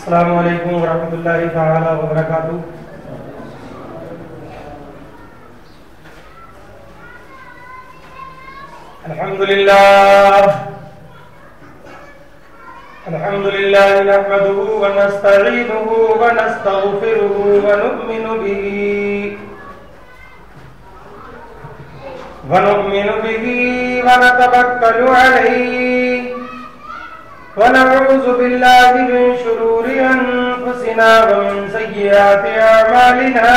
अस्सलामु अलैकुम वरहमतुल्लाहि तआला वबरकातुहू। अल्हम्दुलिल्लाह नहमदुहु व नस्तईनुहु व नस्तगफिरुहु व नु'मिनु बिही व नतवक्कलु अलैहि व नऊज़ु बिल्लाहि मिन शुरूरि अनफुसिना व मिन सय्यिआति अअमालिना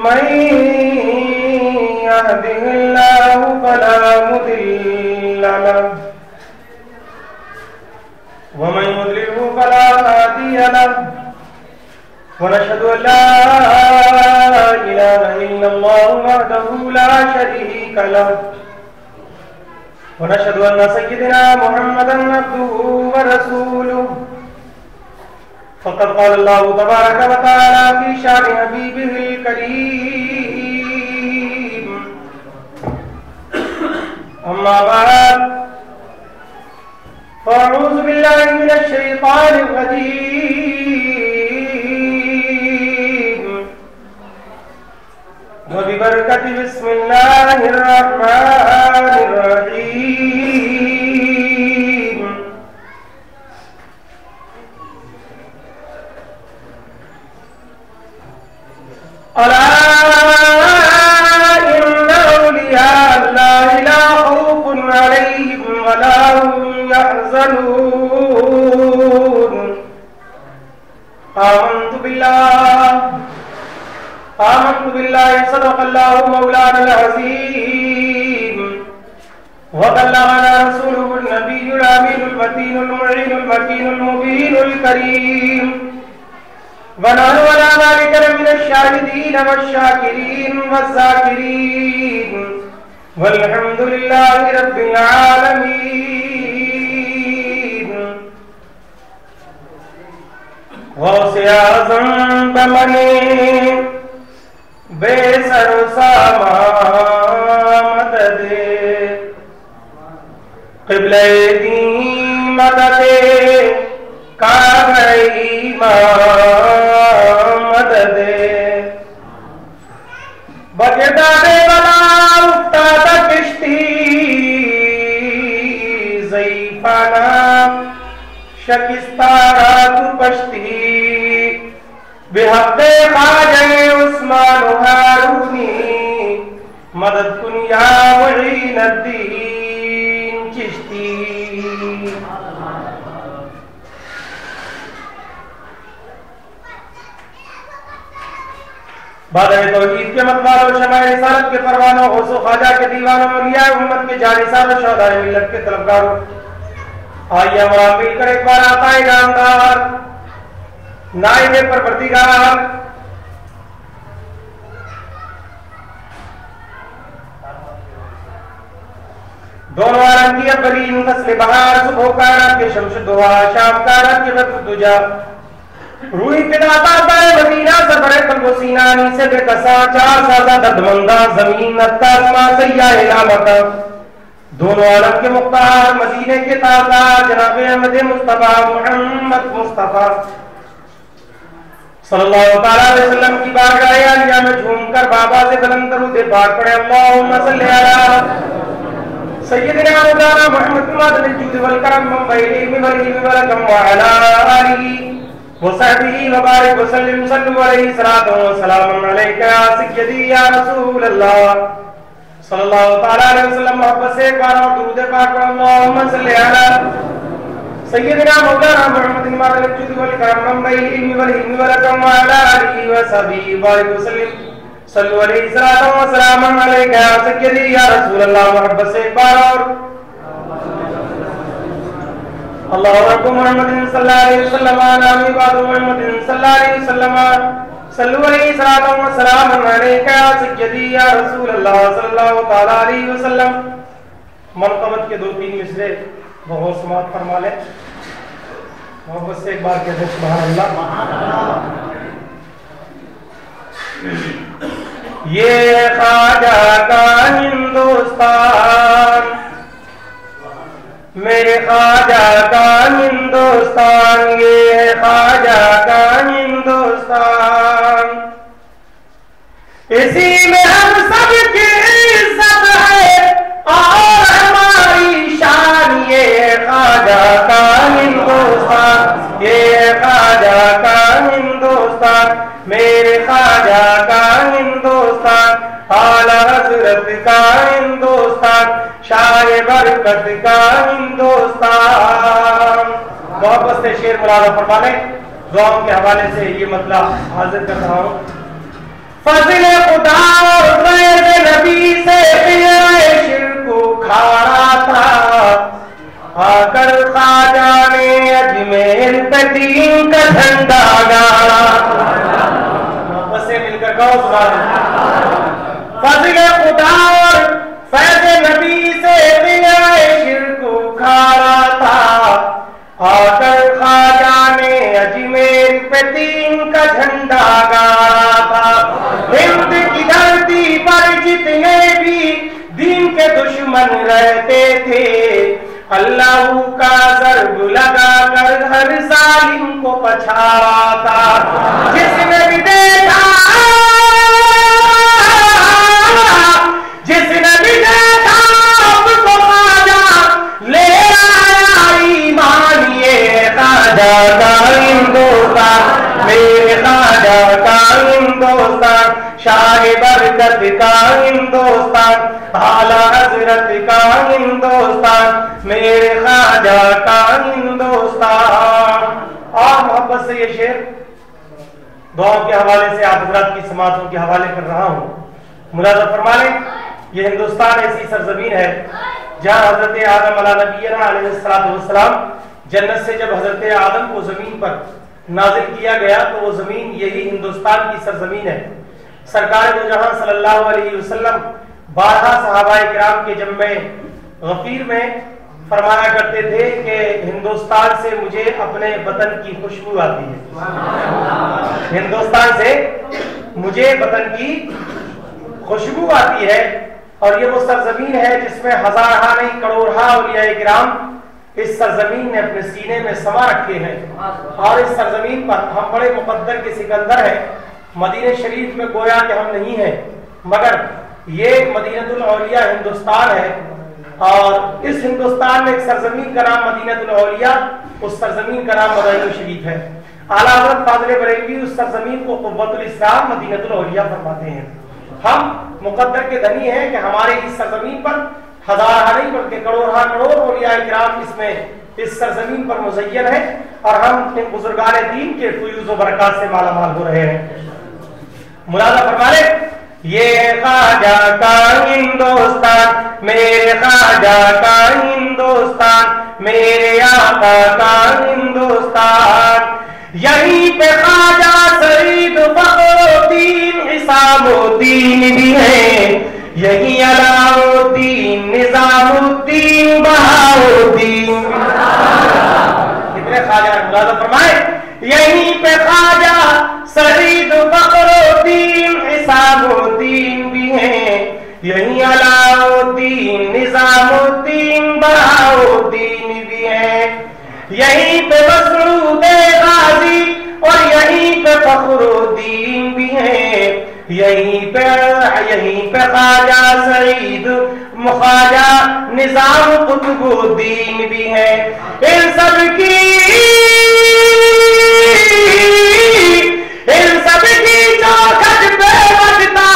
मन यहदिहिल्लाहु फला मुदिल्ल लहु व मन युद्लिलहु फला हादिय लहु व नशहदु अन ला इलाहा इल्लल्लाहु वहदहु ला शरीका लहु व नशहदु अन्न सय्यिदना मुहम्मदन अब्दुहु व रसूलुहु। फ़क़द क़ाल अल्लाहु तबारक व तआला फ़ी शानि हबीबिहिल करीम। अम्मा बाद फ़अऊज़ु बिल्लाहि मिनश शैतानिर रजीम व बिबरकति बिस्मिल्लाहिर रहमानिर रहीम। अला इन्ना औलिया अल्लाहि ला खौफुन अलैहिम व ला हुम यहज़नून। आमन्तु बिल्लाहि सदक़ल्लाहु मौलानल अज़ीम व बल्लगना रसूलुहुन नबियुल अमीनुल मतीनुल मुईनुल मकीनुल मुबीनुल करीम व नहनु अला ज़ालिका मिनश शाहिदीन वश्शाकिरीन वज़्ज़ाकिरीन वल्हम्दुलिल्लाहि रब्बिल आलमीन। गौसे आज़म बमने बेसरो मददे क़िबले दी मददे काबई मददे बगदादे वाला उफ्ताद किश्ती ज़ईफ़ाना शकिस्तारा तु पश्ती बिहक़्क़े ख़ाजे उस्मान हारूनी मदद कुन या मुईनुद्दीन चिश्ती। बादल तौहीद के मतवालों शमाए रिसालत के परवानों गौसो ख्वाजा के दीवानों मौलिया उम्मत के जानिसारों शोहदाए मिल्लत के तलबगारों, आइए हम मिलकर एक बार आताए नामदार नाइबे परवरदिगार दोनों आलम की अव्वलीन फस्ल बहार सुबह कायनात के शम्स दुहा शाम कायनात के वक्त दुजा रूही पिदाता ताए मदीना सफरे कल्बो सीना नीसे बेकसा चार साजा दर्दमंदा जमीन अत्तासमा सैया इलामता दोनों आलम के मुख्तार मदीने के ताजा जनाब अहमद मुस्तफा मुहम्मद मुस्तफा सल्लल्लाहु तआला अलैहि वसल्लम की बारगाह आलिया में झूमकर बाबा से बुलंद दरूद पाक पढ़े। अल्लाहुम्मा सल्ली अला सय्यिदिना मौलाना मुहम्मद मादल जुद वल करम वल इल्म वल हिल्म वल कम व अला आलिहि व सहबिहि व बारिक व सल्लिम सल्लु अलैहि सलातु व सलामुन अलैका या सय्यदी या रसूल अल्लाह सल्लल्लाहु तआला अलैहि वसल्लम। मोहब्बत से एक बार और दुरूद पाक पढ़ो। अल्लाहुम्मा सल्ली अला सय्यिदिना मौलाना मुहम्मद मादल जुद वल करम वल इल्म वल हिल्म वल कम व अला आलिहि व सहबिहि व बारिक व सल्लिम सल्लु अलैहि सलातु व सलामुन अलैका या सय्यदी या रसूल अल्लाह। मोहब्बत से एक बार और अल्लाहु रब्बु मुहम्मदिन सल्लल्लाहु अलैहि वसल्लम नामी बादु मुहम्मदिन सल्लल्लाहु अलैहि वसल्लम सल्लु अलैहि सलातु व सलामुन अलैका या सय्यदी या रसूल अल्लाह सल्लल्लाहु तआला अलैहि वसल्लम। मनक़बत के दो तीन मिसरे बहुत समात फरमा ले। मोहब्बत से एक बार कहते हैं सुभान अल्लाह। ये ख्वाजा का हिंदुस्तान मेरे ख्वाजा का हिंदुस्तान, ये है ख्वाजा का हिंदुस्तान। इसी में हम सब की इज्जत है और हमारी शान, ये है ख्वाजा का हिंदुस्तान, ये है ख्वाजा का हिंदुस्तान, मेरे ख्वाजा का हिंदुस्तान, आला हजरत का हिंदुस्तान, शाह बरकत का हिंदुस्तान। मोहब्बत से शेर मुलाजा फरमा लें। दुआओं के हवाले से ये मतलब हाजिर कर रहा हूँ। फज़िल खुदा और फैज़ नबी से शिर्क उखाड़ा था, आकर ख्वाजा ने अजमेर पे दीन का झंडा गाड़ा। मोहब्बत से मिलकर कहो सुभान अल्लाह। फज़िल खुदा और फैज़ नबी से शिर्क उखाड़ा था, आकर ख्वाजा ने अजमेर पे दीन का झंडा गाड़ा था। हिंद की धरती पर जितने भी दीन के दुश्मन रहते थे, अल्लाह का ज़र्ब लगा कर हर जालिम को पछाड़ा था। जिसने भी देखा, जिसने भी देखा आपको ख्वाजा ले आया ईमान, ये ख्वाजा का हिंदुस्तान, मेरे ख्वाजा का हिंदुस्तान, शाह बरकत का हिंदुस्तान, आला हजरत का हिंदुस्तान, मेरे ख्वाजा का हिंदुस्तान। और मोहब्बत से ये शेर दुआओं के हवाले से आप हजरात की समातों के हवाले कर रहा हूँ। मुलाज़ा फरमा लें, ये हिंदुस्तान ऐसी सरजमीन है जहाँ हजरत आदम अलैहिस्सलाम जन्नत से जब हजरत आदम को जमीन पर नाजिल किया गया तो वो जमीन यही हिंदुस्तान की सरजमीन है। सरकार दो जहां सल्लल्लाहु अलैहि वसल्लम 12 सहाबाए किराम के जम्मे गफीर में फरमाया करते थे कि हिंदुस्तान से मुझे अपने वतन की खुशबू आती है, हिंदुस्तान से मुझे वतन की खुशबू आती है। और ये वो सरजमीन है जिसमें हजारहा नहीं करोड़हा औलियाए किराम इस सरजमीन ने अपने सीने में समा रखे हैं। और इस सरजमीन पर हम बड़े मुकद्दर के सिकंदर हैं। मदीने शरीफ में गोया कि हम नहीं हैं, मगर ये मदीनतुल औलिया हिंदुस्तान है। और इस हिंदुस्तान में एक सरजमीन का नाम मदीनतुल औलिया, उस सरजमीन का नाम मदीना शरीफ है। आला हज़रत फाज़िल बरेलवी उस सरजमीन को क़ुव्वतुल इस्लाम मदीनतुल औलिया फरमाते हैं। हम मुकद्दर के धनी हैं कि हमारे इस सरजमीन पर हजारहा नहीं बल्कि करोड़हा करोड़ औलियाए किराम इसमें इस सरजमीन पर मुज़य्यन है और हम इन बुजुर्गान दीन के फ़ुयूज़ व बरक़ात से मालामाल हो रहे हैं। मुलाज़ा फरमा ले, ये ख्वाजा का हिंदुस्तान, मेरे ख्वाजा का हिंदुस्तान, मेरे आका का हिंदुस्तान, यहीं पे ख्वाजा सईद फ़खरुद्दीन इसामुद्दीन भी है, यहीं अलाउद्दीन निज़ामुद्दीन बहाउद्दीन। कितने ख्वाजा मुलाज़ा फरमाए, यहीं पे ख्वाजा सईद फ़खरुद्दीन इसामुद्दीन भी हैं, यहीं अलाउद्दीन निज़ामुद्दीन बहाउद्दीन भी हैं, यहीं पे मसरूद गाजी और यहीं पे फ़खरुद्दीन भी हैं, यहीं पे ख्वाजा सईद ख्वाजा निज़ाम कुतुबुद्दीन भी हैं। इन सब की चौखट पे बजता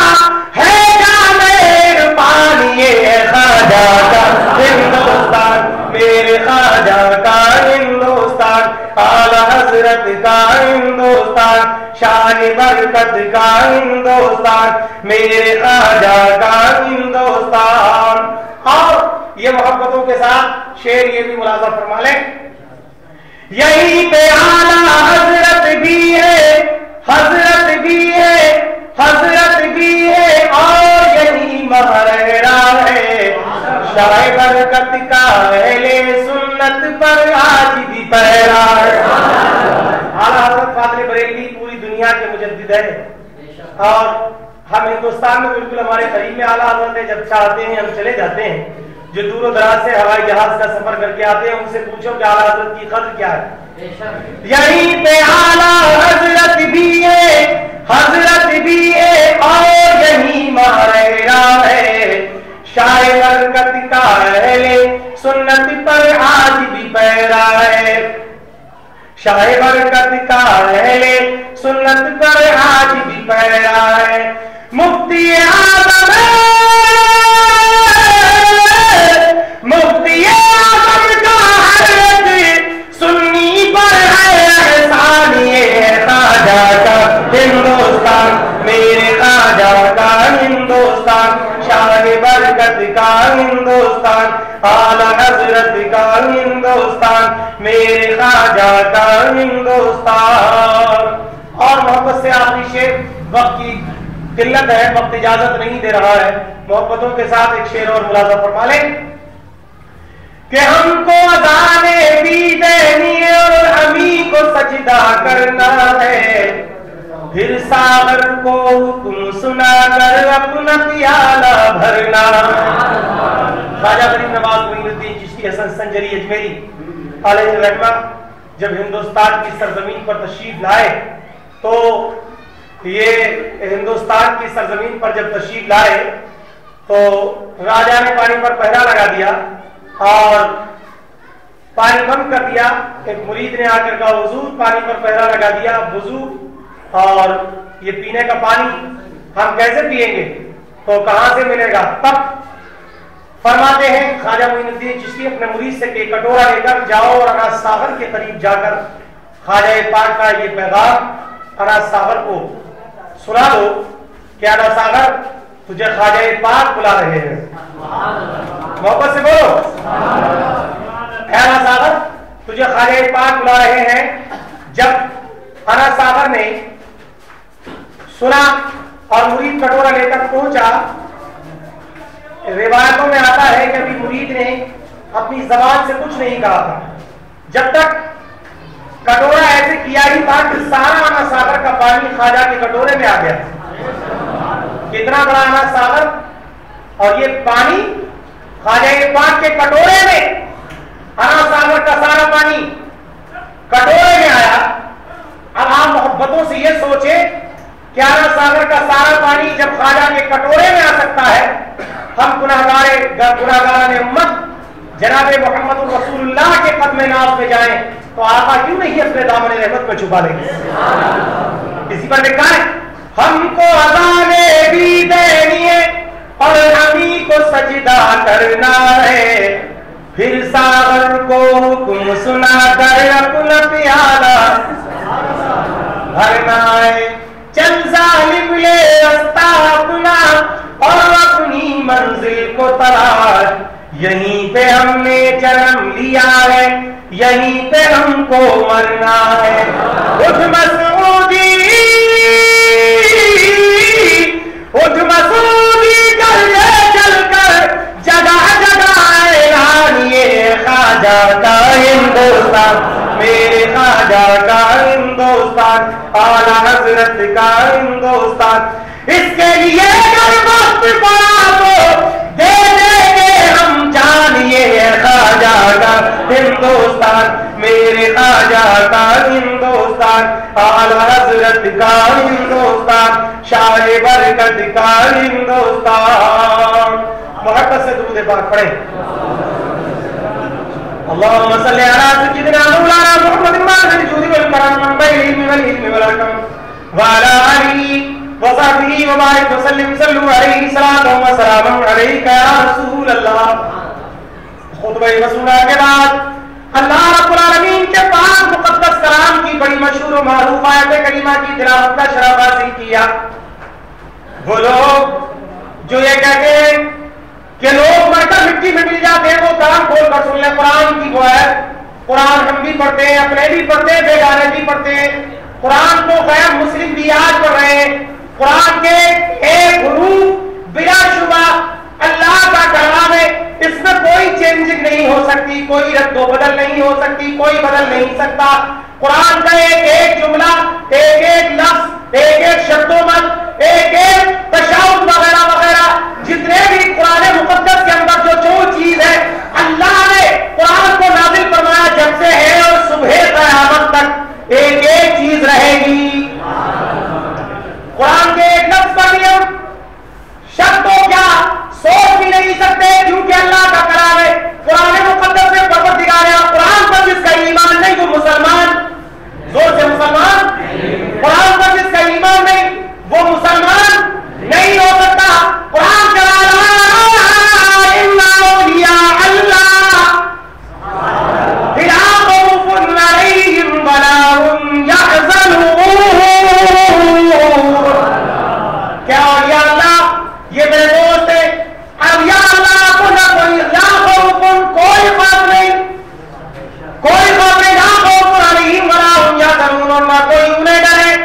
है जामेर पानी, ये ख्वाजा का हिंदुस्तान, मेरे ख्वाजा का हिंदुस्तान, आला हजरत का हिंदुस्तान, शान बरकत का हिंदुस्तान, मेरे ख्वाजा का हिंदुस्तान। और ये मोहब्बतों के साथ शेर ये भी मुलाज़ा फरमा लें, यहीं पे आला हजरत भी है, हजरत भी है, हजरत भी है और यही महरेरा है, शाह बरकत का अहले सुन्नत पर आज भी पहरा है। आला हजरत फाज़िल बरेलवी पूरी दुनिया के मुजद्दिद है और हम हिंदुस्तान में बिल्कुल हमारे करीब में आला हजरत है। जब चाहते हैं हम चले जाते हैं जो दूर दराज से हवाई जहाज का सफर करके आते हैं उनसे पूछो कि आला हजरत की कद्र क्या है। यहीं पे आला हजरत भी है, हजरत भी है और यही मायरा है। शाये बरकत का अहले सुन्नत पर आज भी पैरा है। शाये बरकत का अहले सुन्नत पर आज भी पैरा है। मुफ्ती आजम का हजरत सुन्नी पर है एहसान। ये ख्वाजा का हिंदुस्तान, मेरे ख्वाजा का हिंदुस्तान, शाहे बरकत का हिंदुस्तान, आला हजरत का हिंदुस्तान, मेरे ख्वाजा का हिंदुस्तान। और मोहब्बत से आखिरी शेर, वक्त की किल्लत है, वक्त इजाजत नहीं दे रहा है, मोहब्बतों के साथ एक शेर और मुलाजा फरमा लें कि हमको अज़ाने भी देनी है और हमी को सजदा करना है। फिर सागर को हुक्म सुना कर अपना प्याला भरना। ख्वाजा गरीब नवाज मोइनुद्दीन चिश्ती हसन संजरी अजमेरी अलैहिर्रहमा जब हिंदुस्तान की सरजमीन पर तशरीफ लाए तो ये हिंदुस्तान की सरजमीन पर जब तशरीफ लाए तो राजा ने पानी पर पहरा लगा दिया और पानी बंद कर दिया। एक मुरीद ने आकर कहा हुजूर पानी पर पहरा लगा दिया, वुजू और ये पीने का पानी हम कैसे पिएंगे, तो कहां से मिलेगा। तब फरमाते हैं ख्वाजा मोइनुद्दीन चिश्ती अपने मुरीद से कि कटोरा लेकर जाओ और अनाज सागर के करीब जाकर ख्वाजा पाक का ये पैगाम अनाज सागर को सुना दो कि अनाज सागर तुझे ख्वाजा पाक बुला रहे हैं। मोहब्बत से बोलो, अनाज सागर तुझे ख्वाजा पाक बुला रहे हैं। जब अनाज सागर ने सुना और मुरीद कटोरा लेकर पहुंचा, रिवायतों में आता है कि अभी मुरीद ने अपनी जबान से कुछ नहीं कहा था, जब तक कटोरा ऐसे किया ही था कि सारा अनाज सागर का पानी ख्वाजा के कटोरे में आ गया। कितना बड़ा अनाज सागर और ये पानी ख्वाजा पाक के कटोरे में, अनाज सागर का सारा पानी कटोरे में आया। अब आप मोहब्बतों से ये सोचे कि अनाज सागर का सारा पानी जब ख्वाजा के कटोरे में आ सकता है, हम गुनाहगार उम्मत जनाबे मोहम्मद रसूलुल्लाह के कदम नाज़ पे जाएं तो आका क्यों नहीं अपने दामन रहमत में छुपा लेंगे। इसी पर लिखा है हमको अज़ाने भी देनी है और हमी को सजदा करना है। फिर सागर को हुक्म सुना कर अपना प्याला भरना है। चल जालिम ले रास्ता अपना और अपनी मंजिल को तलाश, यहीं पे हमने जन्म लिया है, यहीं पे हमको मरना है। उठ मसूदी चल कर जगह जगह ऐलान, ये ख्वाजा का हिंदुस्तान, मेरे ख्वाजा का हिंदुस्तान, आला हजरत का हिंदुस्तान। इसके लिए अगर वक्त पड़ा तो दे देंगे हम जान, ये ख्वाजा का हिंदुस्तान, मेरे ख्वाजा का हिंदुस्तान, आला हजरत का हिंदुस्तान, शाहे बरकत का हिंदुस्तान। मोहब्बत से दुरूद पाक पढ़ें। अल्लाहुम्मा सल्ली अला सय्यिदिना मौलाना मुहम्मदिन मालिकिल जूदि वल करम व बैल इल्मी वल हिल्मी वल हकम व अला आलिहि व सहबिहि व बारिक व सल्लिम सल्लु अलैहि सलातु व सलामु अलैका या रसूल अल्लाह। खुतबा रसूला के बाद अल्लाह रब्बुल आलमीन के पाक मुकद्दस कलाम की बड़ी मशहूर और मारूफ आयत करीमा की तिलावत का शरफ हासिल किया। वो लोग जो ये कहते हैं कि लोग मरकर मिट्टी में मिल जाते हैं, वो कान खोल कर सुन ले कुरान की वो है। कुरान हम भी पढ़ते हैं, अपने भी पढ़ते हैं, बेगाने भी पढ़ते हैं। कुरान को गैर मुस्लिम भी आज पढ़ रहे हैं। कुरान के एक हुरूफ बिलाशुबा अल्लाह का कलाम है, इसमें कोई चेंजिंग नहीं हो सकती, कोई रद्दो बदल नहीं हो सकती, कोई बदल नहीं सकता। कुरान का एक एक जुमला, एक एक लफ्ज, एक एक शब्दोमत, एक एक तशाहुद वगैरह वगैरह जितने भी कुरान मुकद्दस के अंदर जो जो चीज है एक एक चीज रहेगी। कुरान के एक लफ्ज पर भी हम शक तो क्या सोच भी नहीं सकते, क्योंकि अल्लाह का कलाम है। कुरान मुकद्दस में परवरदिगार है, कुरान पर जिसका ईमान नहीं वो मुसलमान, जोर से मुसलमान, कुरान पर जिसका ईमान नहीं वो मुसलमान नहीं हो सकता। कुरान का क्या औलिया अल्लाह ये मेरे दोस्त है, अब या अल्लाह को ना कोई या कोई बात नहीं, कोई बात नहीं, ना कोई बना या करूँ और ना कोई उन्हें डरे।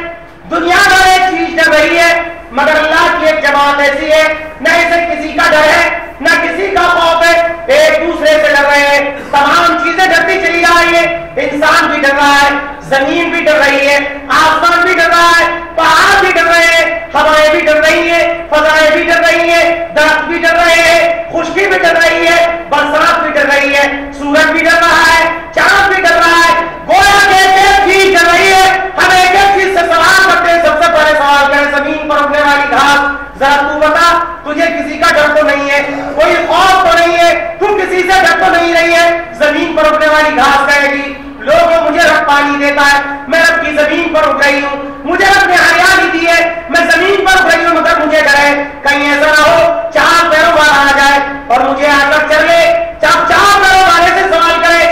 दुनिया भर एक चीज डर रही है, मगर अल्लाह की एक जमात ऐसी है न इसे किसी का डर है न किसी का खौफ है, एक दूसरे से डर रहे हैं। तमाम चीजें डरती चली आ रही है, इंसान भी डर रहा है, जमीन भी डर रही है, आसमान भी डर रहा है, पहाड़ भी डर रहे हैं, हवाएं भी डर रही है, फजाएं भी डर रही है, दरख्त भी डर रहे हैं, खुशकी भी डर रही है, बरसात भी डर रही है, सूरज भी डर रहा है, चांद भी डर रहा है, गोया के एक चीज डर रही है। हम एक एक चीज से सवाल करते हैं। सबसे पहले सवाल करें, जमीन पर उगने वाली घास, जरा तू बता, तुझे किसी का डर तो नहीं है, कोई खौफ तो नहीं है, तू किसी से डर तो नहीं रही है। जमीन पर उगने वाली घास कहेगी लोगों मुझे रब पानी देता है, मैं रब की जमीन पर उग रही हूँ, मुझे रब ने हरियाली दी है, मैं जमीन पर उग रही हूँ, मगर मुझे डर है कहीं ऐसा ना हो चार पैरों वाला आ जाए और मुझे आकर चल ले। चार पैरों वाले से सवाल करे,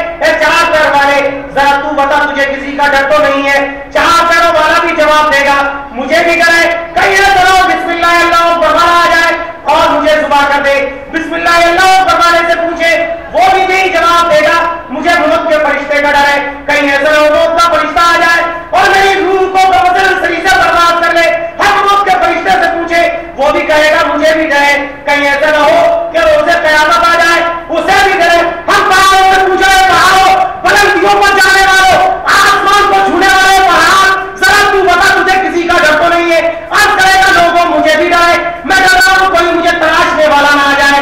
चार पैर वाले जरा तू बता तुझे किसी का डर तो नहीं है। चार पैरों वाला भी जवाब देगा मुझे भी डर है, कहीं ऐसा ना हो बिस्मिल्लाह अल्लाह अकबर वाला आ जाए और मुझे जुबान कर दे। बिस्मिल्लाह अल्लाह अकबर वाले से पूछे वो भी यही जवाब देगा मुझे मौत के फरिश्ते का डर है, कहीं ऐसा ना हो मौत का फरिश्ता आ जाए और मेरी रूह को कमजल सही से बर्बाद कर ले। हम मौत के फरिश्ते से पूछे वो भी कहेगा मुझे भी डर है, कहीं ऐसा ना हो कि रोज़े क़यामत आ जाए उसे भी डर है। हम पहाड़ों से पूछे पहाड़ों, बुलंदियों पर जाने वालों, आसमान को छूने वाले पहाड़, जरा तू बता तुझे किसी का डर तो नहीं है। आज कहेगा लोगों मुझे भी डर है, मैं डर रहा हूं कोई मुझे तराशने वाला ना आ जाए।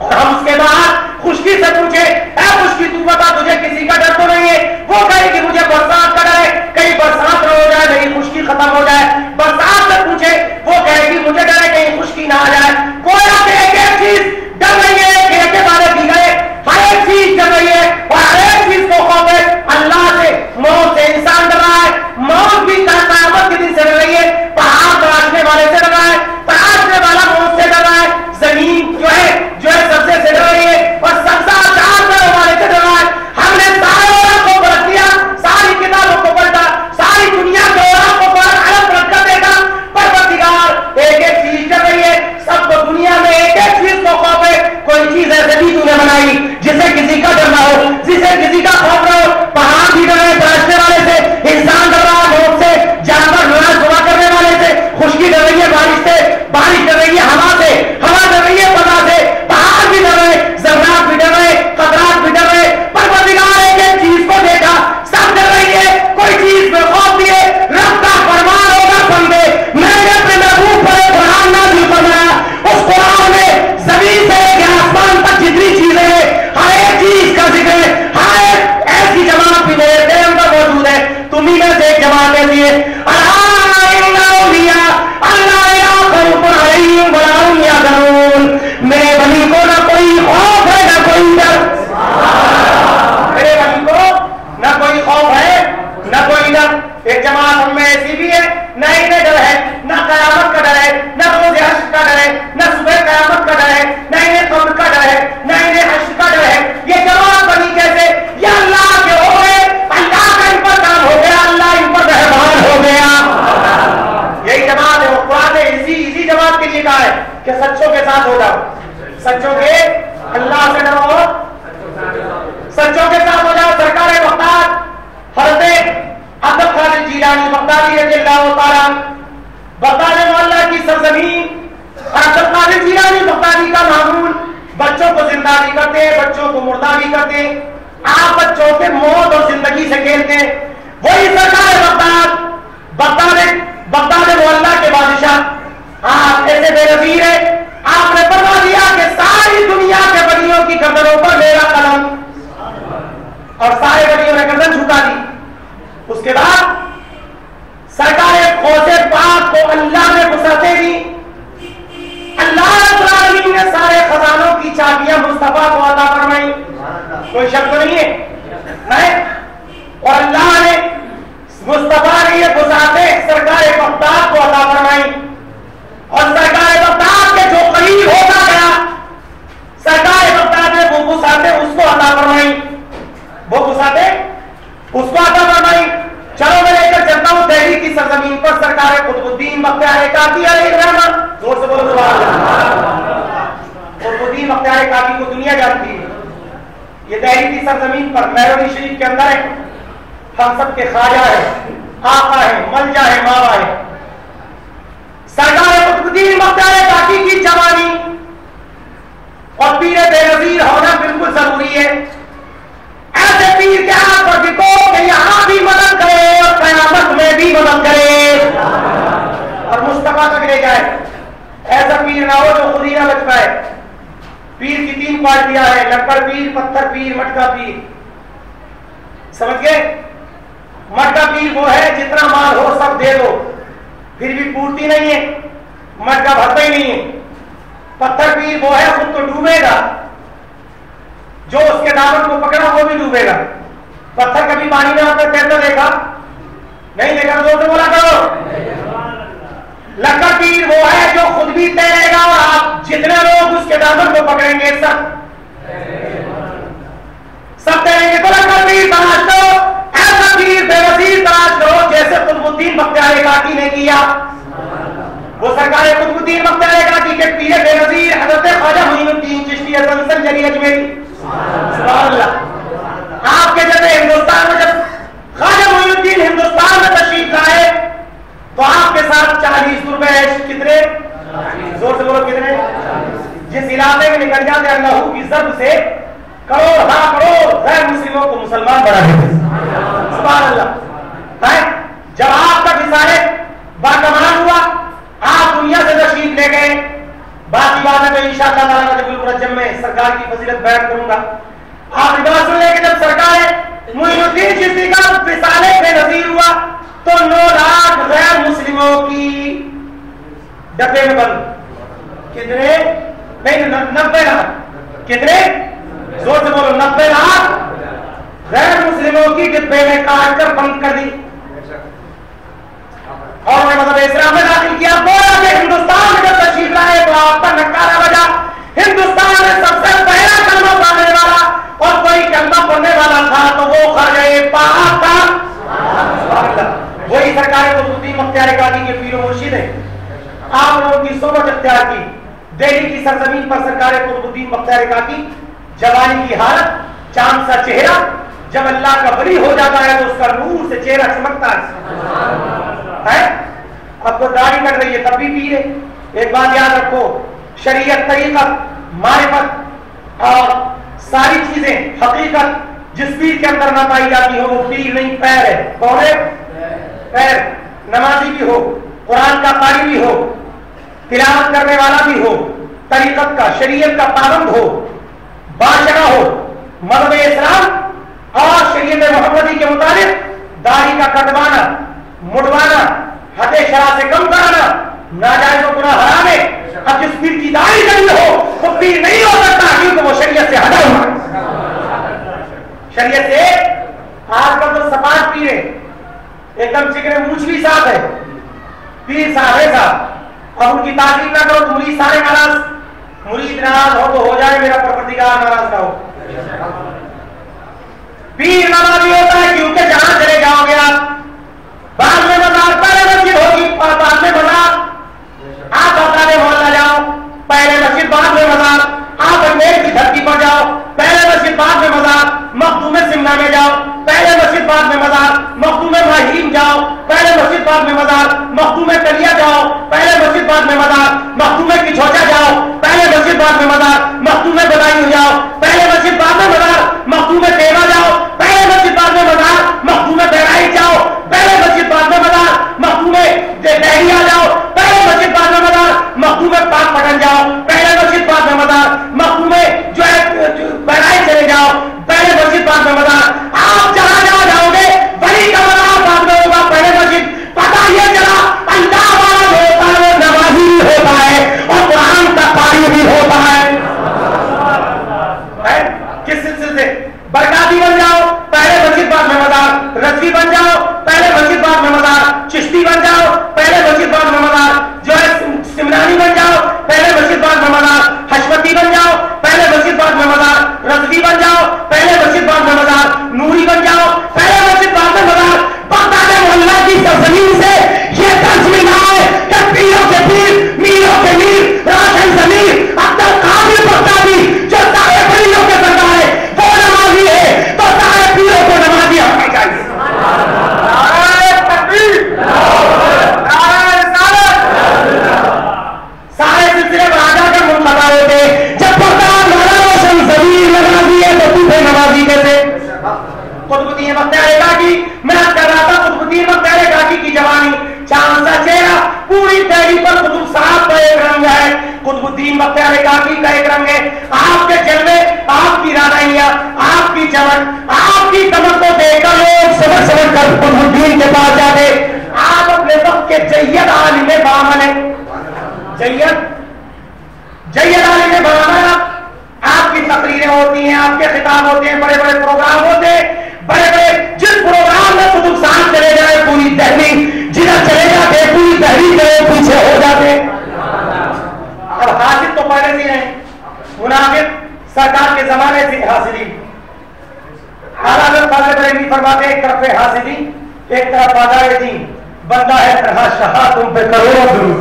और हम उसके बाद खुशकी से पूछे ऐ खुशकी तू बता तुझे किसी का डर तो नहीं है, वो कहेगी मुझे बरसात का डर है, कहीं बरसात हो जाए मेरी खुशकी खत्म हो जाए। बरसात से पूछे वो कहेगी मुझे डर है कहीं खुशकी ना आ जाए। कोई एक एक चीज डर रही है, एक बारे दी गए हर एक चीज डर रही है और हर एक चीज को खौफ है। अल्लाह से, मौत से इंसान डर रहा है, मौत भी क़यामत के दिन से डर रही है, पहाड़ तराशने वाले से डर रहा है, तराशने वाला मौत से डर रहा है, जमीन जो है सबसे से डर रही है और सबसे चार पैरों वाले से डर रहा है। हमने सारे औरत को पलट दिया, सारी किताबों को पलटा, सारी दुनिया के औरत को अलग पलट कर देखा, परवरदिगार एक एक चीज डर रही है। सबको दुनिया में एक एक चीज को खौफ है। कोई चीज ऐसे भी तूने बनाई जिसे किसी का डर ना हो, जिसे किसी का खौफ ना हो। पहाड़ भी डर रहे तराशने वाले से, इंसान डर रहा है मौत से, जानवर नाश दुआ करने वाले से, खुशकी डर रही है बारिश से, बारिश डर रही है हवा से, हवा डर रही है पता से, पहाड़ भी डर रहे, जर्रात भी डर रहे, खतरात भी डर रहे। परवरदिगार एक एक चीज को देखा, सब डर रही है, कोई चीज में खौफ दिए। रब का फरमान होगा बंदे, मैंने अपने महबूब पर एक कुरान नाज़िल फरमाया, उस कुरान में जमीन से लेकर आसमान तक जितनी चीजें हैं हर एक चीज का जिक्र है। हर एक ऐसी जमात भी मेरे दिल में मौजूद है, तुम्ही में से एक जमात ऐसी है मेरे बनी को ना कोई खौफ है ना कोई डर, मेरे बनी को ना कोई खौफ है ना कोई डर। एक जमात हम में ऐसी भी है ना इन्हें डर है, ना क़यामत का डर है, ना रोज़े हश्र का डर है, ना सुबह क़यामत का डर है, ना इन्हें कब्र का डर है, ना इन्हें हश्र का डर है। ये जमात बनी कैसे? ये अल्लाह के हो गए, अल्लाह का इन पर काम हो गया, अल्लाह इन पर मेहरबान हो गया। यही जमात है, वो कुरान ने इसी जमात के लिए कहा है कि सच्चों के साथ हो जाओ, सच्चों के अल्लाह से डरो, सच्चों के साथ हो जाओ। सरकार बगदाद हज़रत अब्दुल कादिर जीलानी बगदादी रज़ियल्लाहु ताला, बगदाद मोहल्ला की सरजमीन, अब्दुल कादिर जीलानी बगदादी का मामूल, बच्चों को जिंदा भी करते हैं, बच्चों को मुर्दा भी करते हैं, आप बच्चों के मौत और जिंदगी से खेलते हैं। वही सरकार बगदाद मोहल्ला के बादशाह, आप ऐसे बेनज़ीर है, आपने फरमा दिया कि सारी दुनिया के वलियों की गर्दनों पर मेरा कलम, और सारे वलियों ने गर्दन झुका दी। उसके बाद सरकार फौजे पाक को अल्लाह ने वुसअतें दी। अल्लाह रब्बुल आलमीन ने सारे खजानों की चाबियां मुस्तफा को अता फरमाई, कोई शक नहीं है? और अल्लाह ने मुस्तफा ने ये वुसअतें सरकार बगदाद को अता फरमाई, और सरकार बगदाद के जो करीब होता गया सरकार बगदाद ने वो वुसअतें उसको अता फरमाई, वो वुसअतें उसको अता फरमाई। चलो मैं लेकर चलता हूं दिल्ली की सरजमीन पर सरकार कुतुबुद्दीन बख्तियार काकी अलैहिर्रहमत, जोर से बोलो सुभान अल्लाह। कुतुबुद्दीन बख्तियार काकी को दुनिया जानती है। ये दिल्ली की सरजमीन पर महरौनी शरीफ के अंदर है। हम सब के ख्वाजा है, आका है, मलजा है, मावा है। सरकार कुतुबुद्दीन बख्तियार काकी की जवानी और पीर बेनजीर होना बिल्कुल जरूरी है। ऐसे पीर के हाथ पर दिखो कि यहां भी मदद करे और कयामत में भी मदद करे और मुस्तफा तक ले जाए। ऐसा पीर ना हो जो खुद ही ना बच पाए। पीर की 3 पार्टियां हैं, लक्कड़ पीर, पत्थर पीर, मटका पीर। समझ गए? मटका पीर वो है जितना माल हो सब दे दो, फिर भी पूर्ति नहीं है, मटका भरता ही नहीं है। पत्थर पीर वो है खुद तो डूबेगा, जो उसके दामन को पकड़ा वो भी डूबेगा। पत्थर कभी पानी में आपने तैरता देखा? नहीं देखा? जोर से बोला करो। लक्कड़ पीर वो है जो खुद भी तैरेगा और आप जितने लोग उसके दामन को पकड़ेंगे सब तैरेंगे। तो लक्कड़ पीर तलाश करो, ऐसा पीर बेनजीर तलाश करो जैसे कुतुबुद्दीन बख्तियार काकी ने किया। वो सरकार कुतुबुद्दीन बख्तियार काकी के पीर बेनजीर हजरत ख्वाजा मोइनुद्दीन चिश्ती संजरी अजमेरी, सुभान अल्लाह। आपके जैसे हिंदुस्तान में जब ख्वाजा मोइनुद्दीन हिंदुस्तान में तशरीफ लाए तो आपके साथ 40 रुपए कितने? जोर से बोलो कितने? जिस इलाके में निकल जाते अल्लाह की जब से करोड़ हाँ करोड़ गैर मुस्लिमों को मुसलमान बना देते। सुभान अल्लाह। जब आपका विसारे बाकमाल हुआ, आप दुनिया से तशरीफ ले गए। बाकी बात है तो इंशाअल्लाह ताला जब मुरज्जम में सरकार की फजीलत बयान करूंगा। आप बात सुन लेंगे जब सरकार मोइनुद्दीन चिश्ती का विसाले बेनजीर हुआ तो 9 लाख गैर मुस्लिमों की डब्बे में बंद। कितने? नहीं 90 लाख। कितने? जोर से बोलो। 90 लाख गैर मुस्लिमों की डिब्बे में काट कर बंद कर दी और मतलब इस्लाम में दाखिल किया। बोला कि हिंदुस्तान में जब तशरीफ लाए तो आपका नकारा बजा। हिंदुस्तान में सबसे पहला कलमा पढ़ने वाला और कोई कलमा पढ़ने वाला था तो वो ख्वाजा पाक था। वही सरकार कुतुबुद्दीन बख्तियार काकी के पीर मुर्शिद है। आप लोगों की सोबत अख्तियार की दिल्ली की सरजमीन पर सरकार कुतुबुद्दीन बख्तियार काकी जवानी की हालत, चांद सा चेहरा, जब अल्लाह का वली हो जाता है तो उसका नूर से चेहरा चमकता है। अब तो दाढ़ी कट रही है तब भी पीर है। एक बात याद रखो, शरीयत, तरीकत, मारिफत और सारी चीजें हकीकत जिस पीर के अंदर ना पाई जाती हो वो पीर नहीं, पैर है। कौन है? पैर। नमाजी भी हो, कुरान का कारी भी हो, तिलावत करने वाला भी हो, तरीकत का, शरीयत का पाबंद हो, बादशाह हो, मज़हब इस्लाम और शरीयत मोहम्मदी के मुताबिक दाढ़ी का कटवाना, मुड़वाना, हदे शरा से कम कराना नाजायज और गुनाह हराम है। अब जिस पीर की दाढ़ी नहीं हो वो पीर नहीं हो सकता क्योंकि वो शरीयत से हटा हुआ। शरीयत से आजकल तो सपाट पीर है, एकदम चिकने मूछ भी साफ है, पीर साहब है साहब। अब उनकी तारीफ ना करो तो मुरीद सारे नाराज। मुरीद नाराज हो तो हो जाए, मेरा परवरदिगार नाराज ना हो। पीर नमाजी होता है क्योंकि जहां चले जाओगे आप, बाद में मजार पहले मस्जिद होगी, बाद में मजार, आप बताने मोहल्ला जाओ पहले मस्जिद बाद में मजार, आप अजमेर की धरती पर जाओ पहले मस्जिद बाद में मजार, मखदूम सिमना में जाओ पहले मस्जिद बाद में मजार, मखदूम माहिम जाओ पहले मस्जिद बाद में मजार, मखदूम कलिया जाओ पहले मस्जिद बाद में मजार, मखदूम की छोचा जाओ पहले मस्जिद बाद में मजार, मखदूम बदायूं जाओ पहले मस्जिद बाद में मजार, मखदूम तेवा जाओ पहले मस्जिद बाद में मजार, मखदूम बहराइच जाओ पहले मस्जिद बाद में मजार, मखदूम दहलिया जाओ पहले मस्जिद बाद में मजार, मखदूम पाक पटन जाओ पहले मस्जिद बाद में मजार, मखदूम जो है बहराइच चले जाओ पहले मस्जिद बाद में मजार। आप जहां जहां जाओगे वली का मजार बाद में होगा, पहले मस्जिद बाद में मजार, चिश्ती बन जाओ पहले मस्जिद बाद में मजार, जो है सिमरानी बन जाओ पहले मस्जिद बाद में मजार, हशमती बन जाओ पहले मस्जिद बाद में मजार, रजवी बन जाओ पहले मस्जिद बाद में मजार, नूरी बन जाओ पहले मस्जिद बाद में मजार। बगदाद मोहल्ला की सरजमीन से ये दर्ज मिला है कि पीरों के पीर, मीरों के मीर, राशन जमीर, अब्दुल कादिर बगदादी जो सारे पीरों के सरदार है वो नमाजी है, तो सारे पीरों को नमाजी होना चाहिए। नारे तकबीर, नारे रिसालत। सारे सिलसिले में आजा के मुंतखब होते, जब बगदाद वाला रोशन जमीर नमाजी है तो तू फिर नमाजी कैसे? कुतुबुद्दीन बख्तियार काकी, मैं कर रहा था कुतुबुद्दीन बख्तियार काकी की जवानी, चांद सा चेहरा, पूरी तहरी पर कुतुब साहब का एक रंग है, कुतुबुद्दीन बख्तियार काकी का एक रंग है। आपके जलवे, आपकी रानाइयां, आपकी चमक, आपकी दमक को देखकर लोग समझ कर कुतुबुद्दीन के पास जाते। आप अपने वक्त के जय्यद आलिम बामन है, जय्यद आलिम बामन। आपकी तकरीरें होती हैं, आपके खिताब होते हैं, बड़े बड़े प्रोग्राम होते हैं, बड़े बड़े जिस प्रोग्राम में कुतुब साहब चले जाए पूरी दहली, जिधर चले जाते पूरी दहली के पीछे हो जाते। अब हासिल तो पहले से हैं, मुनाफिक सरकार के जमाने से हासिली। फरमाते एक तरफ है हासिली, एक तरफ बाजार दी, बंदा है तरह शाह तुम पे करोड़ों दुरूद।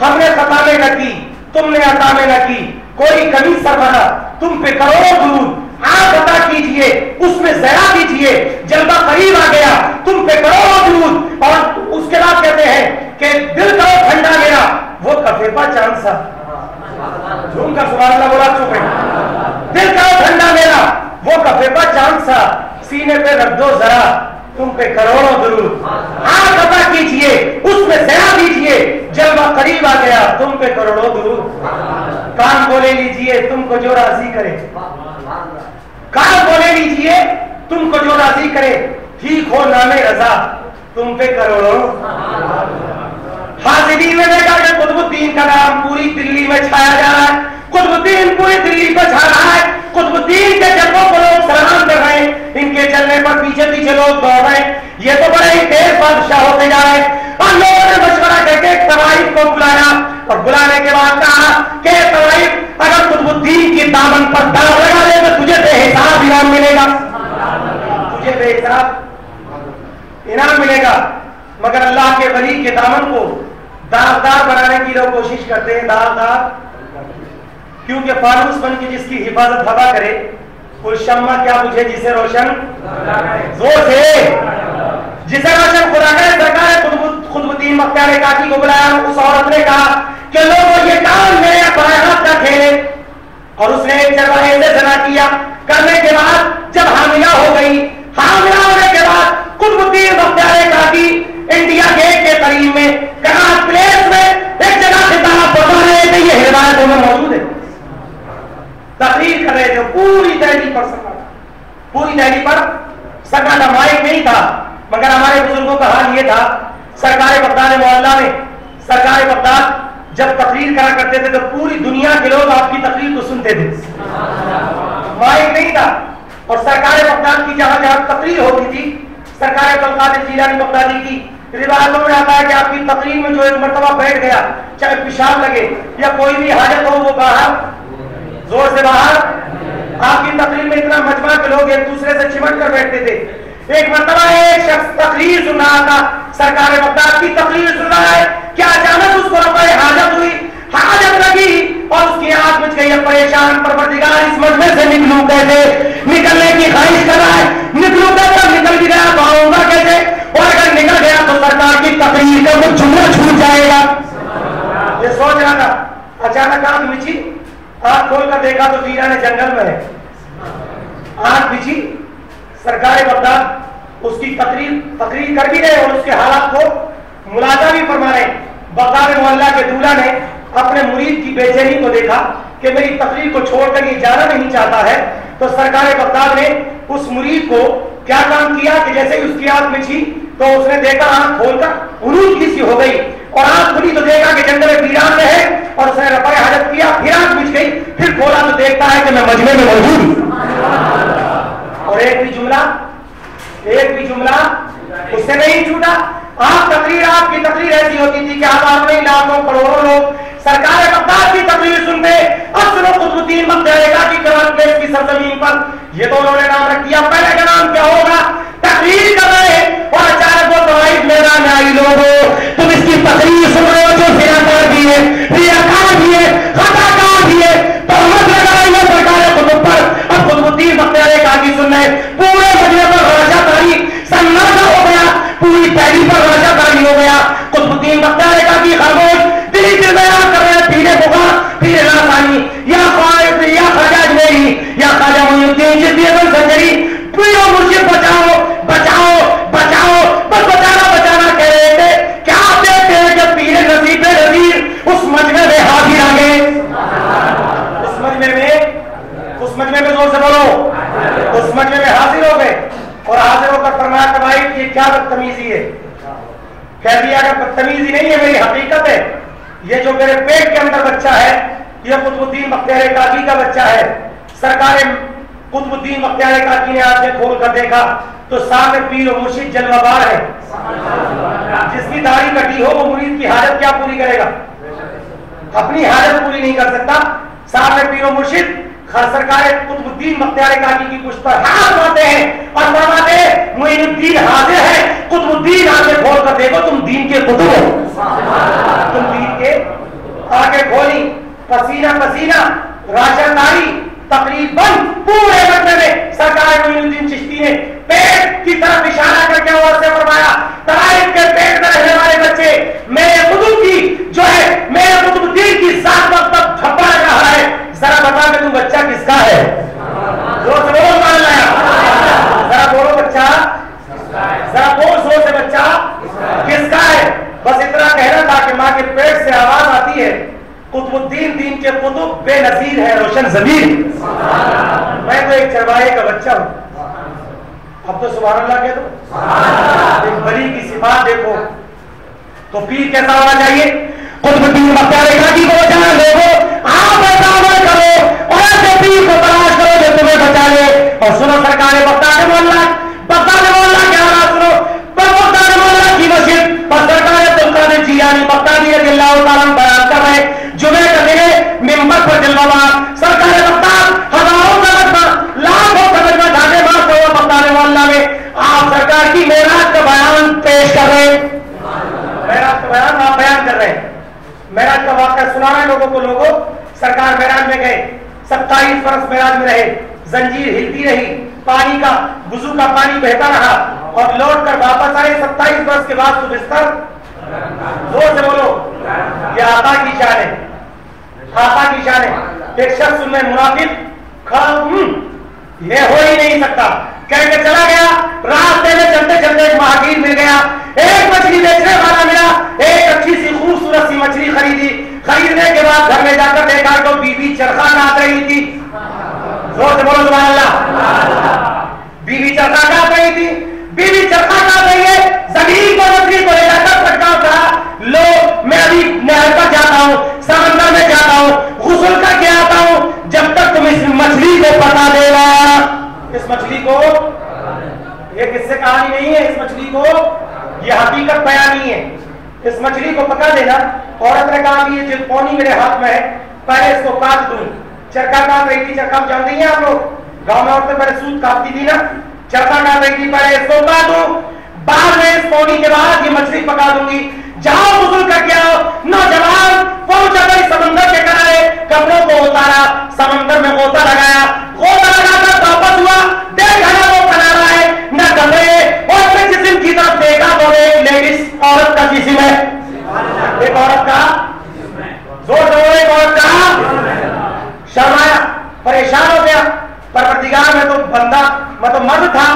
हमने खता में न की, तुमने अता में न की, कोई कमी सरबरा तुम पे करोड़ों दुरूद। आप अता कीजिए, उसमें जरा दीजिए, जलवा करीब आ गया, तुम पे करोड़ों दुरूद। और उसके बाद कहते हैं कि दिल करो ठंडा मेरा, वो कफेपा चांद सा, झूमकर सुभान अल्लाह बोला चुप है। दिल करो ठंडा मेरा, वो कफेपा चांद सा, सीने पे रख दो जरा, तुम पे करोड़ों दुरूद। आप अता कीजिए, उसमें जरा दीजिए, जलवा करीब आ गया, तुम पे करोड़ों दुरूद। कान बोले लीजिए तुमको जो राजी करे, कान बोले लीजिए तुमको जो राजी करे, ठीक हो नामे रजा तुम पे करोड़ों। हासिदीन ने देखा कि कुतुबुद्दीन का नाम पूरी दिल्ली में छाया जा रहा है, कुतुबुद्दीन पूरी दिल्ली पर छा रहा है, कुतुबुद्दीन के जलवों को लोग सलाम कर रहे हैं, इनके चलने पर पीछे पीछे लोग दौड़ रहे हैं, ये तो बड़े ही तेज बादशाह होते जा रहे हैं। और लोगों ने मशवरा करके तवाइफ को बुलाया और बुलाने के बाद कहा कि तवाइफ अगर कुतुबुद्दीन की दामन पर दाग लगा दे तो तुझे बेहिसाब इनाम मिलेगा, तुझे बेहिसाब इनाम मिलेगा। मगर अल्लाह के वली के दामन को दागदार बनाने की लोग कोशिश करते हैं, दागदार, क्योंकि फानूस बन के जिसकी हिफाजत हवा करे, कोई शम्मा क्या बुझे जिसे रोशन जोर से, जिसे रोशन खुदा करे। सरकार कुतुबुद्दीन बख्तियार काकी को बुलाया, उस औरत ने कहा कि लोगों ये काम मेरे बाएं हाथ का खेल है, और उसने एक जगह ऐसे जना किया, करने के बाद जब हामिला हो गई, हामिला होने के बाद कुतुबुद्दीन बख्तियार काकी इंडिया गेट के करीब में कनाट प्लेस में एक जगह खिताब बता रहे थे, ये हिदायत में मौजूद है, तकरीर कर रहे थे। पूरी दिल्ली पर सन्नाटा, पूरी दिल्ली पर सन्नाटा, माइक नहीं था, मगर हमारे बुजुर्गों का हाल ये था, सरकार बगदाद मोहल्ला में, सरकार बगदाद जब तकरीर करा करते थे तो पूरी दुनिया के लोग आपकी तकरीर को सुनते थे, माइक नहीं था। और सरकार बगदाद की जहां जहां तकरीर होती थी, सरकार अब्दुल कादिर जीलानी बगदादी की रिवायतों में आता है कि आपकी तकरीर में जो एक मर्तबा बैठ गया, चाहे पेशाब लगे या कोई भी हाजत हो, वो बाहर जोर से बाहर, आपकी तकरीर में इतना मजमा के लोग एक दूसरे से चिमट कर बैठते थे। एक मर्तबा एक शख्स तकरीर सुन रहा था, सरकार बगदाद की तकरीर सुन रहा है, क्या अचानक उसको रफ़े हाजत हुई, हाजत लगी और उसकी आंख बुझ गई, परेशान, परवरदिगार इस मजमे से निकलूं कैसे, निकलने की ख्वाहिश कर रहा है, निकलूं कैसे, निकल भी गया तो आऊंगा कैसे, और अगर निकल गया तो सरकार की तकरीर का कुछ जुमला छूट जाएगा, ये सोच रहा था। अचानक आंख बिछी, आंख खोल कर देखा तो वीराने जंगल में है, आंख बिछी, सरकार बगदाद उसकी तकरीर कर भी रहे और उसके हालात को मुलाजा भी फरमा रहे। बगदाद मोहल्ला के दूल्हा ने अपने मुरीद की बेचैनी को देखा कि मेरी तकरीर को छोड़कर ये जाना नहीं चाहता है, तो सरकार बगदाद ने उस मुरीद को क्या काम किया कि जैसे ही उसकी आंख मिची तो उसने देखा, आंख खोलकर उलूद की सी हो गई, और आंख खुली तो देखा कि जंगल में वीरान है, और उसने रफ़ा हाजत किया, फिर आंख मिच गई, फिर खोला तो देखता है कि मैं मजमे में मौजूद हूं। और एक भी जुमला एक भी जुमला उससे नहीं छूटा। आपकी तकरीर ऐसी होती थी कि हजारों नहीं लाखों करोड़ों लोग सरकार बगदाद की तकरीर सुनते। अब सुनो कुतुबुद्दीन बख्तियार की करबला की सरजमीन पर ये तो उन्होंने नाम रख दिया, पहले का नाम क्या होगा? तकरीर कर रहे और अचानक वो तवाइफ मैदान में आई, लोगों तुम इसकी तकरीर सुन रहे हो जो फिराकार भी है, रियाकार भी है, खताकार भी है, तहमत लगा रही है सरकार कुतुब पर। अब कुतुबुद्दीन बख्तियार की सुन रहे, पूरे मजमे पर राजाकारी सन्नाटा हो गया, पूरी पहली पर राजाकारी हो गया। कुतुबुद्दीन बख्तियार की खामोश दिली दिल बयान कर रहे हैं, पीरे बुखा पीरे रासानी या ख्वाजा अजमेरी या ख्वाजा मुइनुद्दीन चिश्ती संजरी, पीरो मुर्शिद बचाओ बचाओ बचाओ, बस बचाना कह रहे थे। क्या देखते हैं जब पीरे नसीब नजीर उस मजमे में हाजिर आ गए, उस मजमे में जोर से बोलो, उस मजमे में हाजिर हो गए और हाजिर होकर फरमाया तवाइफ ये क्या बदतमीजी है? कह दिया अगर बदतमीजी नहीं है मेरी हकीकत है, ये जो मेरे पेट के अंदर बच्चा है ये कुतुबुद्दीन बख्तियार काकी का बच्चा है। सरकार कुतुबुद्दीन बख्तियार काकी ने आंखें खोल कर देखा तो सामने पीर और मुर्शिद जलवाबार है, जिसकी दाढ़ी कटी हो वो मुरीद की हाजत क्या पूरी करेगा? अपनी हाजत पूरी नहीं कर सकता। सामने पीर और मुर्शिद सरकार कुतुबुद्दीन बख्तियार काकी की कुछ पर हाथ मारते हैं और फरमाते हैं मुइनुद्दीन हाजिर है। कुतुबुद्दीन आंखें खोल कर देखो, तुम दीन के कुतुब हो, तुम दीन के। आंखें खोली, पसीना पसीना, राशनदारी तकरीबन पूरे मजमे में सरकार मुइनुद्दीन चिश्ती ने पेट की तरफ इशारा करके और से फरमाया तवाइफ के पेट में रहने वाले बच्चे मेरे कुतुब की जो है, मेरे कुतुबुद्दीन की साथ वक्त तक झप्पा लग रहा है, जरा बता के तू बच्चा किसका है? जोर से बोलो मान लाया, जरा बोलो बच्चा, जरा बोल जोर से बच्चा किसका है? बस इतना कहना था कि माँ के पेट से आवाज आती है कुतुबुद्दीन दीन के कुतुब बेनजीर है, रोशन जमीर, मैं तो एक चरवाहे का बच्चा हूं। अब तो सुभान अल्लाह कह दो। एक बली की सिफात देखो तो पीर कैसा होना चाहिए? कुतुबुद्दीन बख्तियार काकी को बचाना, लोगों आप ऐसा अमल करो और ऐसे पीर को तलाश करो जो तुम्हें बचा ले। और सुनो सरकार बगदाद मोहल्ला क्या रहा, सुनो बगदाद मोहल्ला की मस्जिद और सरकार तुलकादिर जिलानी बगदादी रज़ियल्लाहु ताला बयान कर रहे जुमे का दिन मिंबर पर जलवाबार सरकार बगदाद हजारों का मजमा लाखों का मजमा ढाके मारते हुए बगदाद मोहल्ला में आप सरकार की मेराज का बयान पेश कर रहे हैं। मेराज का बयान आप बयान कर रहे हैं, मेराज का वाक़या सुना रहे लोगों को। लोगों सरकार मेराज में गए, 27 बरस मेराज में रहे, जंजीर हिलती रही, पानी का वुजू का पानी बहता रहा और लौट कर वापस आए 27 बरस के बाद। तो बिस्तर जोर से बोलो, ये आका की शान है, आका की शान है। एक शख्स उनमें मुनाफिक ये हो ही नहीं सकता कह के चला गया। रास्ते में चलते चलते एक महागीर मिल गया, एक मछली बेचने वाला मिला, एक अच्छी सी खूबसूरत सी मछली खरीदी। खरीदने के बाद घर में जाकर देखा तो बीवी चरखा काट रही थी। जोर से बोलो सुभान अल्लाह। बीवी चरखा काट रही थी, बीवी चरखा काट रही है, जमीन को मछली को ले जाकर पटकाव करा, लो मैं अभी नहर पर जाता हूँ, समंदर में जाता हूँ, गुस्ल करके आता हूँ, जब तक तुम इस मछली को पका देना। इस मछली को, ये किससे कहानी नहीं है, इस मछली को ये हकीकत बयानी है। इस मछली को पका देना। औरत ने कहा कि ये जो पौनी मेरे हाथ में है पहले इसको काट दूं। चरखा काट रही थी, चरखा जान रही है आप लोग, गाँव में औरतें पहले सूत काटती थी ना, चरखा काट रही थी, पहले इसको काट दूं, बाद में इस पौनी के बाद ये मछली पका दूंगी। जाओ गुस्ल करके आओ। नौजवान पहुंचा गई समंदर के किनारे, कपड़ों को उतारा, समंदर में गोता लगाया, गोता लगाकर वापस हुआ, देखा ना वो किनारा है न कमरे, और अपने जिस्म की तरफ देखा तो एक लेडीज औरत का जिस्म है, एक औरत का, जोर से एक औरत का। शर्माया, परेशान हो गया, परवरदिगार में तो बंदा मतलब मर्द था,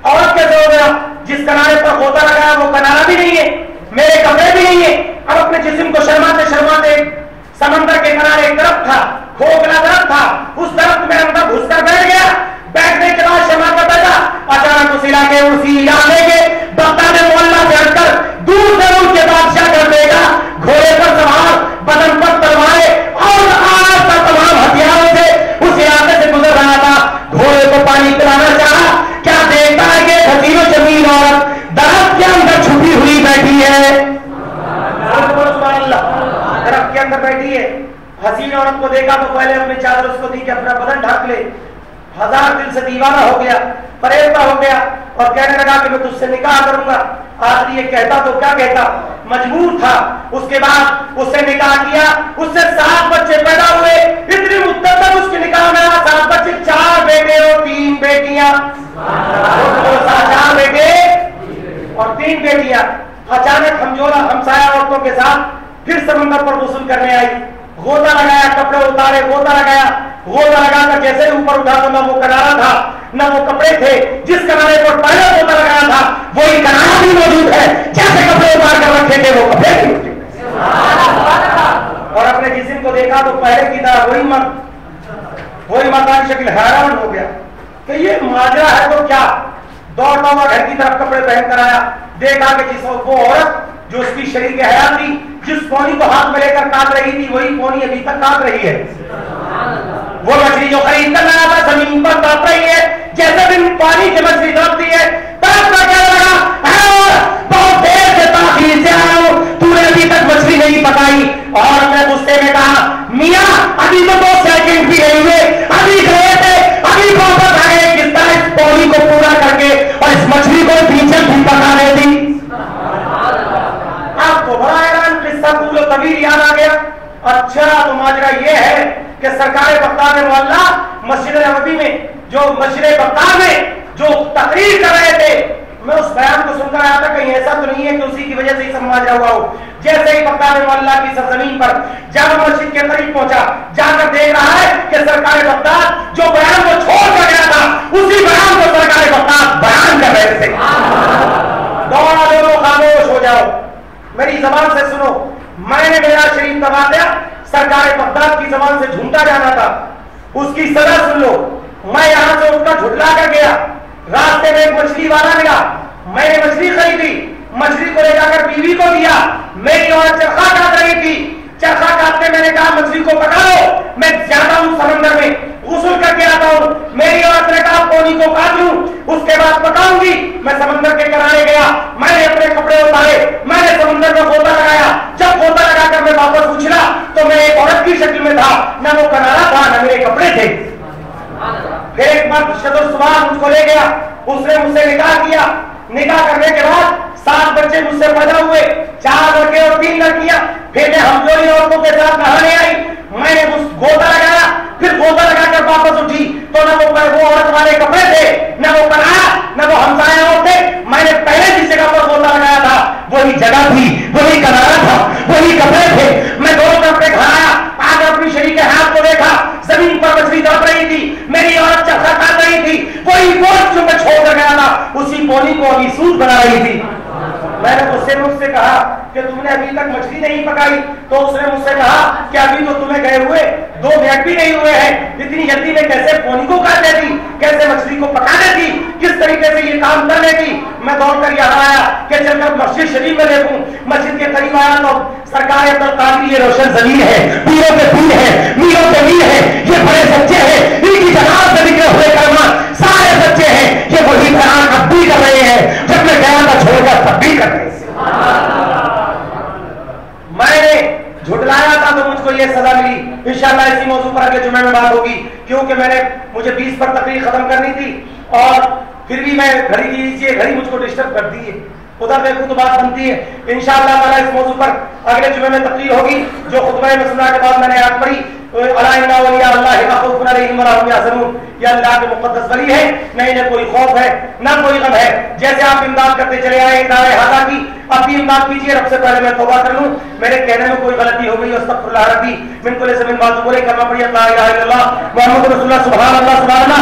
औरत कैसे हो गया? जिस किनारे पर गोता लगाया वो किनारा भी नहीं है, मेरे कपड़े भी नहीं है। अब अपने जिस्म को शर्माते शर्माते समंदर के किनारे एक दरख्त था, खोखला दरख्त था, उस दरख्त में हसीन औरत को देखा तो पहले अपनी चादर उसको दी कि अपना बदन ढक ले। हजार दिल से दीवाना हो गया, परेशान हो गया और कहने लगा कि मैं तुझसे निकाह करूंगा। आदमी ये कहता तो क्या कहता, मजबूर था। उसके बाद उससे निकाह किया, उससे 7 बच्चे पैदा हुए। इतनी मुद्दत तक उसके निकाह में 7 बच्चे, 4 बेटे और 3 बेटियां। 4 बेटे और 3 बेटियां। अचानक हमसाया औरतों के साथ फिर समंदर पर वसूल करने आई। गोता लगाया, कपड़े उतारे, गोता लगाया। गोता लगाकर जैसे ऊपर उठा तो ना वो किनारा था ना वो कपड़े थे। जिस किनारे पर पहले गोता लगाया था वही किनारा भी मौजूद है। जैसे कपड़े उतार कर रखे थे वो कपड़े भी मौजूद। और अपने जिस्म को देखा तो पहले की तरह वही मकान शक्ल। हैरान हो गया कि ये माजरा है तो क्या। दौड़ता हुआ घर की तरफ कपड़े पहन कर आया। देखा कि जिस वो औरत जो उसकी शरीर के हयात थी, जिस पौनी को हाथ में लेकर काट रही थी वही पौनी अभी तक काट रही है। वो मछली जो खरीद कर लाया था जमीन पर काट रही है। जैसे भी पानी की मछली काटती है तड़प कर क्या लगा, बहुत देर से ताखीर से आया हूं, तूने अभी तक मछली नहीं पकाई। और मैं गुस्से में कहा, मियां अभी तो 2 सेकंड भी नहीं हुए, अभी गए थे, अभी वापस आ गए। किस तरह इस पौनी को पूरा करके और इस मछली को पीछे भी पकाने दी। आपको बड़ा हैरान किस्सा पूरा तबीर याद आ गया। अच्छा तो माजरा ये है कि सरकार बगदाद मोहल्ला मस्जिद नबवी में जो मस्जिद बगदाद में जो तकरीर कर रहे थे, मैं उस बयान को सुनकर आया था कहीं ऐसा तो नहीं है कि उसी की वजह से ही सब माजरा हुआ हो। जैसे ही बगदाद मोहल्ला की सरजमीन पर जब मस्जिद के करीब पहुंचा, जाकर देख रहा है कि सरकार बगदाद जो बयान को छोड़ कर गया था उसी बयान को सरकार बगदाद बयान कर रहे थे। दौड़ा दो, खामोश हो जाओ, मेरी जबान से सुनो। मैंने मेरा शरीफ तबादला सरकार बगदाद की जबान से झूठा जाना था, उसकी सजा सुन लो। मैं यहां से उठकर झुटला कर गया, रास्ते में एक मछली वाला मिला, मैंने मछली खरीदी, मछली को ले जाकर बीवी को दिया। मेरी औरत चरखा काट रही थी, चरखा काटते मैंने कहा मछली को पका लो, मैं जाता हूं समंदर में गुस्ल करके आता हूं। मेरी औरत ने कहा पौनी को काट लूं उसके बाद पकाऊंगी। मैं समंदर के किनारे गया, मैंने अपने कपड़े उतारे, मैंने समंदर में गोता लगाया। जब गोता लगाकर मैं वापस उछला तो मैं एक औरत की शक्ल में था, न वो किनारा था न मेरे कपड़े थे। फिर एक बार शदर सुबह मुझको ले गया, उसने मुझसे निकाह किया। निकाह करने के बाद 7 बच्चे मुझसे पैदा हुए, 4 लड़के और 3 लड़कियां। फिर मैं हमजोली औरतों के साथ नहाने आई, मैंने उस गोता लगाया, फिर गोता लगाकर वापस उठी तो न वो औरत वाले कपड़े थे, न वो कनाया, न वो हमसाया और थे। मैंने पहले जिस जगह पर गोता लगाया था वही जगह थी, वही किनारा था, वही कपड़े थे। मैं दोनों तरफ पे घर आया, आकर अपनी शरीर के हाथ को देखा, जमीन पर मछली तड़प रही थी, मेरी औरत चरखा काट रही थी, वही गोश्त जो मैं छोड़ कर गया था उसी पौनी को अभी सूद बना रही थी। मैंने उससे मुझसे कहा कि तुमने अभी तक मछली नहीं पकाई, तो उसने मुझसे कहा कि अभी तो तुम्हें गए हुए 2 मिनट भी नहीं हुए हैं, इतनी जल्दी में कैसे पौनी को काट देती, कैसे मछली को पका देती, किस तरीके से ये काम कर लेती। मैं दौड़कर यहाँ आया कि चलकर मस्जिद शरीफ में देखूं। मस्जिद के करीब आया तो सरकार अब्दुल कादिर ये रोशन जमीन है, पीरों के पीर है, मीरों के मीर है, ये बड़े सच्चे हैं, इनकी जनाब से निकले हुए कर्मा सारे सच्चे हैं, ये वही बयान अब भी कर रहे हैं जब मैं गया था छोड़कर तब भी कर रहे हैं। मैंने झुटलाया था तो मुझको ये सजा मिली। इंशाअल्लाह इसी मौजूद पर अगले जुमे में बात होगी, क्योंकि मुझे 20 पर तकरीर खत्म करनी थी और फिर भी मैं घड़ी मुझको डिस्टर्ब कर दी है। उधर देखूं तो बात बनती है। इंशाअल्लाह ताला इस मौजूद पर अगले जुमे में तकरीर होगी जो खुतबा मसला के बाद मैंने याद पढ़ी। या अल्लाह के मुक़द्दस वली है, नहीं न कोई खौफ है ना कोई गम है। जैसे आप इमदाद करते चले आए दाए हादा की, अब भी इमदाद कीजिए। रब से पहले मैं तौबा कर लूं, मेरे कहने में कोई गलती हो गई अस्तगफिरुल्लाह रब्बी मिन कुल्ली ज़म्बिन व अतूबु इलैह। कलमा पढ़िए ला इलाहा इल्लल्लाह मुहम्मदुर रसूलुल्लाह सुभान अल्लाह सुभान अल्लाह।